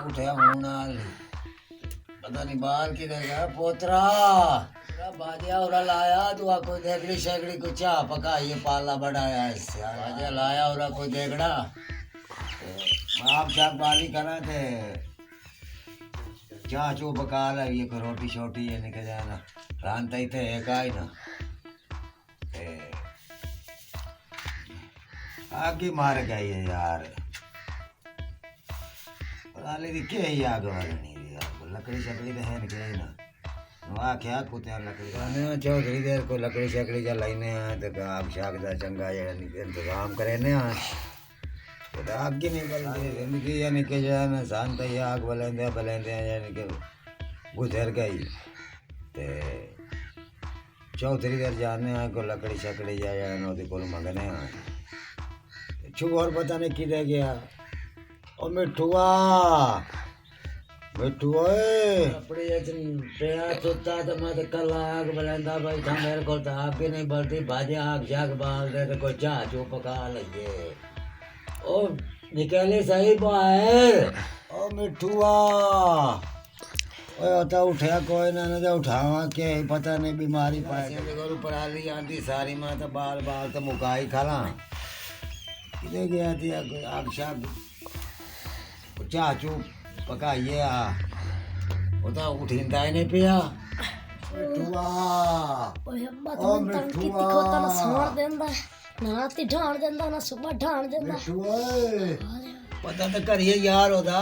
उठया हूं नाल पता नहीं बाहर की गया पोतरा बाजिया उरा लाया तू कोई देखड़ी शेकड़ी को चाह पकाइए पाला बढ़ाया इससे बाजिया लाया उरा कोई देखड़ा आप शाक बाली करा थे चाह चू पका ला ये को रोटी छोटी ये निकल जाना रानता ही थे एक आई ना आगे मार गई है यार वाले दी के ही आग वाले नहीं यार लकड़ी शकड़ी तो है नहीं ना वाह क्या कुत्ते लकड़ी का चौधरी देर को लकड़ी शकड़ी जा लाइने हैं तो आग शाग दा चंगा जड़ा इंतजाम करे ने तो आग नहीं बलती जिंदगी यानी कि जो है ना शांत ही आग बलेंदे यानी कि गुजर गई ते चौधरी देर जाने हैं को लकड़ी शकड़ी जा नोदी को मंगने हैं छू और पता नहीं किधर गया ओ मिठुआ अपनी प्यार सुता तो मैं तो कल आग बलेंदा भाई था मेरे को तो आग भी नहीं बलती भाजे आग जाग बाल दे तो कोई चाह चू पका लगे ओ निकले सही बाहर ओ मिठुआ ओए तो उठा कोई ना ना उठावा के पता नहीं बीमारी पाए गोरू पराली आंधी सारी मैं तो बाल बाल तो मुकाई खाला किधर गया थी आग शाग चाह चू पकाइए वो तो उठींदा ही नहीं पिया मिठुआ ओ मिठुआ नाती ढाण देंदा ना सुबह ढाण देंदा पता तो करिए यार होदा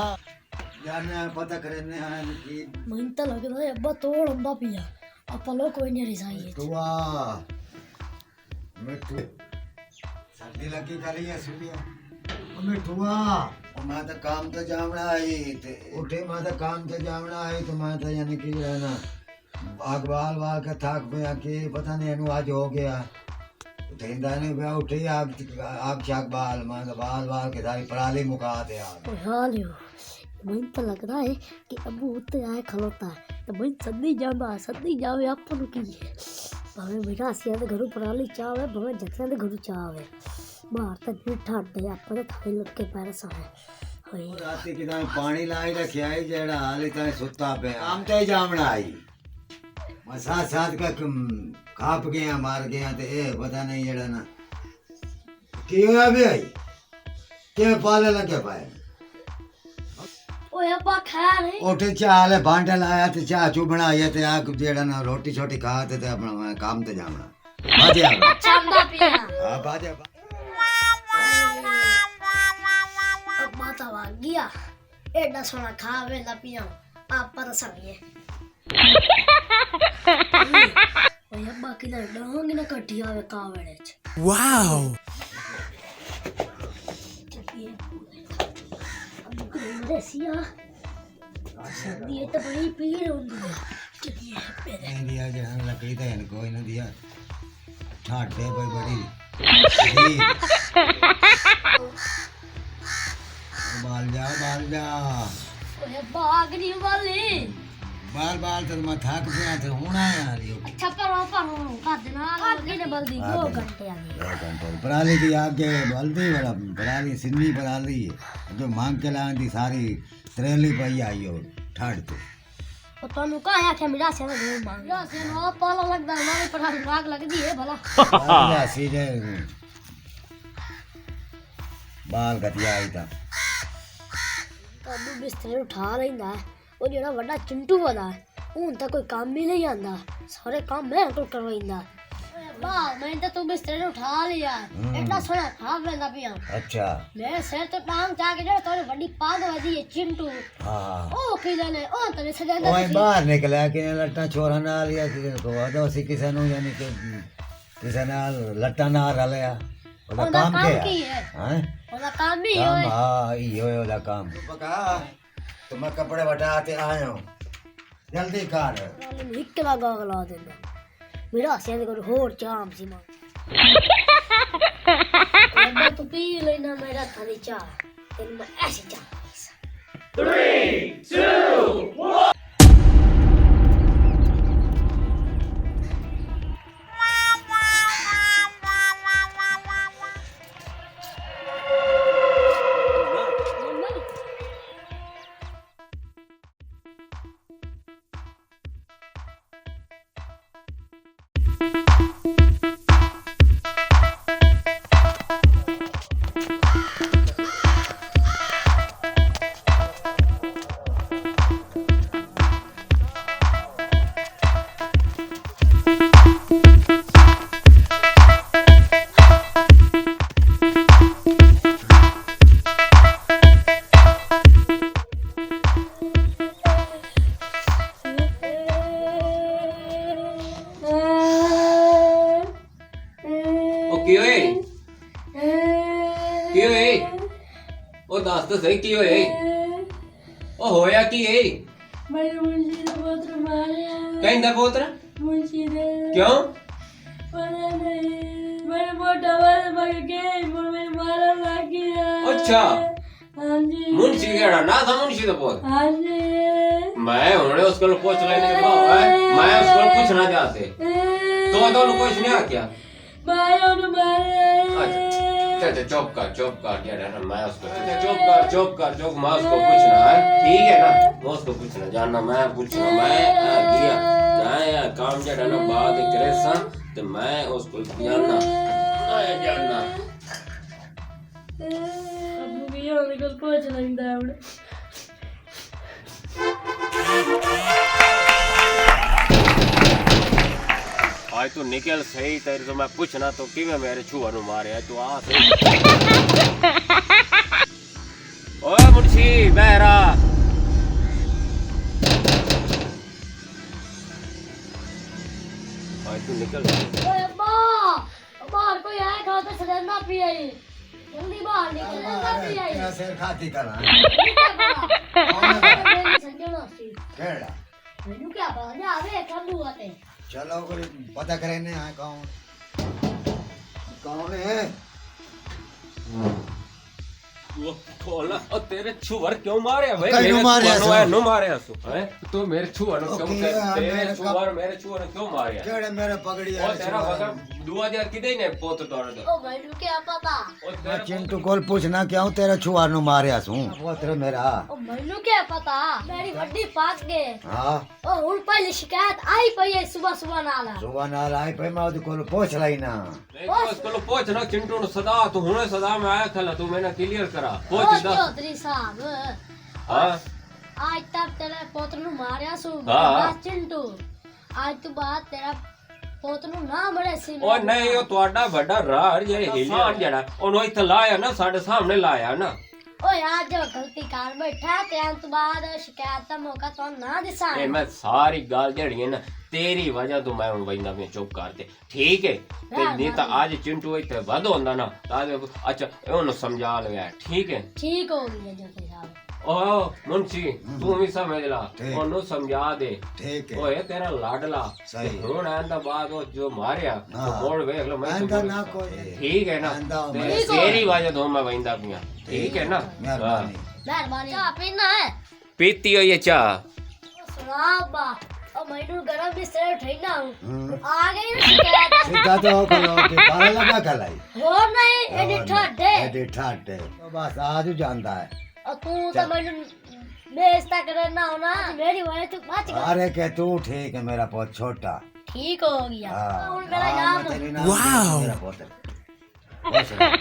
जाने पता करने हैं कि मन तो लगदा है अब्बा तोड़ अंबा पिया अपा लो कोई नहीं रिसाई मिठुआ मिठू सर्दी लगी खाली है सुनिया मिठुआ मैं तो काम तो जावना आई ते उठे मैं तो काम तो जावना आई तो मैं तो यानी कि रहना आग बाल वाल का थाक पे आके पता नहीं अनु आज हो गया उठेंदा नहीं गया उठे आग शाक बाल मैं तो बाल बाल के सारी पराली मुका दे यार हाल यो मन तो लगदा है कि अब्बू उत्ते आए खलोता है तो मन सदी जावे अपन की भावे बेटा सिया दे घरू पराली चावे भावे जत्थे दे घरू चावे बाहर तक भी ठाट दे आप तो थाई लग के पैर साए होई राती किदा पानी लाई रखया है जेड़ा हाल इता सुत्ता पे काम ते जावना आई मैं साथ साथ का खाप गया मार गया ते ए पता नहीं जेड़ा ना की होया बे आई के पाले लगे पाए ओए अब्बा खैर है उठे चाह ले भांडे लाया ते चाह चू बनाई ते आ जेड़ा ना रोटी छोटी खा ते अपना काम ते जावना बाजे चंदा पिया हां बाजे अब माता वा गया एडा सोना खावे ला पिया आप पर समिए ओए अब्बा किधर डोंग ना कटिया वे कावड़े वाओ सिया सर्दी तो बड़ी पीड़ होती है चलिए मेरे दिया जहां लकड़ी तो इनको ही ना दिया ठाट दे कोई बड़ी बाल जा ओए बागनी वाली बाल तो मैं थक गया थे होना यार ये छप्पर का देना आगे ने बल्दी 2 घंटे आगे 2 घंटे पराली की आगे बल्दी वाला पराली सिन्नी पराली जो मांग के लांदी सारी त्रेली पई आई हो ठाड़ तो तनु कहा आखे मिला से मांग मिला से नो पाला लगदा हमारे पराली आग लगदी है भला सीधे बाल कटिया आई था अबू बिस्तर उठा लेंदा ਉਹ ਜਿਹੜਾ ਵੱਡਾ ਚਿੰਟੂ ਵਾਲਾ ਹੁਣ ਤਾਂ ਕੋਈ ਕੰਮ ਹੀ ਨਹੀਂ ਆਂਦਾ ਸਾਰੇ ਕੰਮ ਮੈਂ ਤੋਂ ਕਰਵਾਈਂਦਾ ਵਾਹ ਮੈਂ ਤਾਂ ਤੂੰ ਬਿਸਤਰੇ ਉਠਾ ਲਿਆ ਐਡਾ ਸੋਹਣਾ ਖਾ ਲੈਂਦਾ ਪਿਆ ਅੱਛਾ ਮੇਰੇ ਸਿਰ ਤੋਂ ਟਾਂਗ ਚਾ ਕੇ ਜਿਹੜਾ ਤੇਰੀ ਵੱਡੀ ਪੱਗ ਵਜੀ ਹੈ ਚਿੰਟੂ ਹਾਂ ਉਹ ਕੀ ਜਾਣੇ ਉਹ ਤਾਂ ਸਜਾਂਦਾ ਓਏ ਬਾਹਰ ਨਿਕਲਿਆ ਕਿ ਲੱਟਾਂ ਛੋਰਾ ਨਾਲ ਜਾਂ ਕਿਸੇ ਕੋ ਆਦਾ ਸੀ ਕਿਸੇ ਨੂੰ ਯਾਨੀ ਕਿ ਕਿਸੇ ਨਾਲ ਲੱਟਾਂ ਨਾਲ ਰਲਿਆ ਉਹਦਾ ਕੰਮ ਕੀ ਹੈ ਹਾਂ ਉਹਦਾ ਕੰਮ ਹੀ ਹੋਏ ਹਾਂ ਇਹ ਹੋਏ ਉਹਦਾ ਕੰਮ ਪਕਾ तो मैं कपड़े बटाते आया हूँ जल्दी कर निकला गागला देना मेरा से को होर चाम सी मां तो पी लेना मेरा थाली चाह तेन मैं ऐसे चाह 3 2 1 ओ ਦੱਸ ਤਾਂ ਸਹੀ ਕੀ ਹੋਇਆ ਉਹ ਹੋਇਆ ਕੀ ਏ ਮੈਨੂੰ ਮੁੰਸ਼ੀ ਦਾ ਪੁੱਤਰ ਮਾਰਿਆ ਕਹਿੰਦਾ ਪੁੱਤਰ ਮੁੰਸ਼ੀ ਨੇ ਕਿਉਂ ਪਤਾ ਨਹੀਂ ਮੇਰੇ ਮੋਟਾ ਵਾਲ ਮਗ ਗਏ ਮੈਨੂੰ ਮਾਰਨ ਲੱਗ ਗਿਆ ਅੱਛਾ ਹਾਂਜੀ ਮੁੰਸ਼ੀ ਕਿਹੜਾ ਨਾ था मुंशी ਦਾ ਪੁੱਤ ਹਾਂਜੀ मैं हुणे उस कोल पूछ लेने के बाद मैं उस कोल पूछना चाहते तो कुछ नहीं आ क्या मारो न मारे अच्छा चुप कर यार मैं उसको चुप कर मैं उसको पूछना है ठीक है ना मैं उसको पूछना जानना मैं पूछना मैं किया यार काम जड़ा ना बात करे सा तो मैं उसको जानना अबू भी होने को पूछ लगता है आज तू निकल सही तेरे तो मैं पूछना तो कि मैं मेरे छुआ नु मारे तू आ सही ओए मुंशी बहरा आज तू निकल ओए अब्बा बाहर कोई आया खा तो सड़ना पी आई जल्दी बाहर निकल ना पी आई तेरा सिर खाती करा संजना सी केड़ा मैनू क्या पता जा आवे कब हुआ ते चलो कोई पता करे ने है कौन है वो खोला और तेरे छुवर क्यों मारे भाई कहीं नु मारे नु मारे हसु हैं तू मेरे छुवर क्यों तेरे छुवर मेरे छुवर क्यों मारे केड़े मेरे पगड़ी और तेरा वजह 2000 किदे ने पोत तोड़ दे ओ मैनू क्या पता मैं चिंटू कोल पूछना क्यों तेरा छुआ नु मारिया सू वो तेरे मेरा ओ मैनू क्या पता मेरी वड्डी पास गए हां ओ हुन पहली शिकायत आई पई है सुबह नाल आई पे मैं ओदे कोल पूछ लाई ना नहीं उसको पूछ ना चिंटू नु सदा तू हुने सदा में आया खला तू मैंने क्लियर करा पूछ दा चौधरी साहब हां आज तक तेरे पोत्र नु मारिया सु हाँ। चिंटू आज तो बात तेरा पोत्र नु ना बड़े सी ओ नहीं ओ ਤੁਹਾਡਾ ਵੱਡਾ ਰਾਹ ਜੇ ਹਿਲਿਆ ਜਿਹੜਾ ਉਹਨੂੰ ਇੱਥੇ ਲਾਇਆ ਨਾ ਸਾਡੇ ਸਾਹਮਣੇ ਲਾਇਆ ਨਾ ओ यार जो गलती कर बैठा ते अंत बाद शिकायत का मौका तो ना दिसा ਇਹ ਮੈਂ ਸਾਰੀ ਗੱਲ ਜਿਹੜੀ ਹੈ ਨਾ ਤੇਰੀ ਵਜ੍ਹਾ ਤੋਂ ਮੈਂ ਹੁਣ ਵੈਂਦਾ ਮੈਂ ਚੁੱਪ ਕਰਦੇ ਠੀਕ ਹੈ ਤੇ ਨਹੀਂ ਤਾਂ ਅੱਜ ਚਿੰਟੂ ਇੱਥੇ ਵੱਧ ਹੁੰਦਾ ਨਾ ਤਾਂ ਅੱਛਾ ਉਹਨੂੰ ਸਮਝਾ ਲਿਆ ਠੀਕ ਹੈ ठीक हो गई जो साहब ओ मुंशी तू भी समझ ला ਉਹਨੂੰ ਸਮਝਾ ਦੇ ठीक है ਓਏ ਤੇਰਾ ਲਾਡਲਾ ਸਹੀ ਹੁਣ ਆਂਦਾ ਬਾਅਦ ਉਹ ਜੋ ਮਾਰਿਆ ਹਾਂ। ਮੋੜ ਵੇਖ ਲੋ ਮੈਂ ਆਂਦਾ ਨਾ ਕੋਈ ਠੀਕ ਹੈ ਨਾ ਆਂਦਾ ਤੇ ਮੈਂ ਤੇਰੀ ਵਜ੍ਹਾ ਤੋਂ ਮੈਂ ਵੈਂਦਾ ਪਿਆ ਠੀਕ है ना मेहरबानी मेहरबानी चाह पीना है पीती हो ये चाह सुना बा ओ मैनू गरम बिस्तर उठैना हूं हम्म। आ गई ना शिकायत सीधा तो कलो के पाला लगा कलाई हो नहीं एडी ठड्डे एडी ठाटे तो बस आज जानता है और तू तो मैनू बेइज्जती करना हो ना मेरी वजह तू बच गया अरे के तू ठीक है मेरा बहुत छोटा ठीक हो गया हुन मेरा हाँ, नाम मैं तेरी नाम वाओ। मेरा बहुत खुश रह।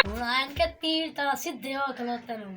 हुन आन के तीर तरह सीधे हो खलोते रहूं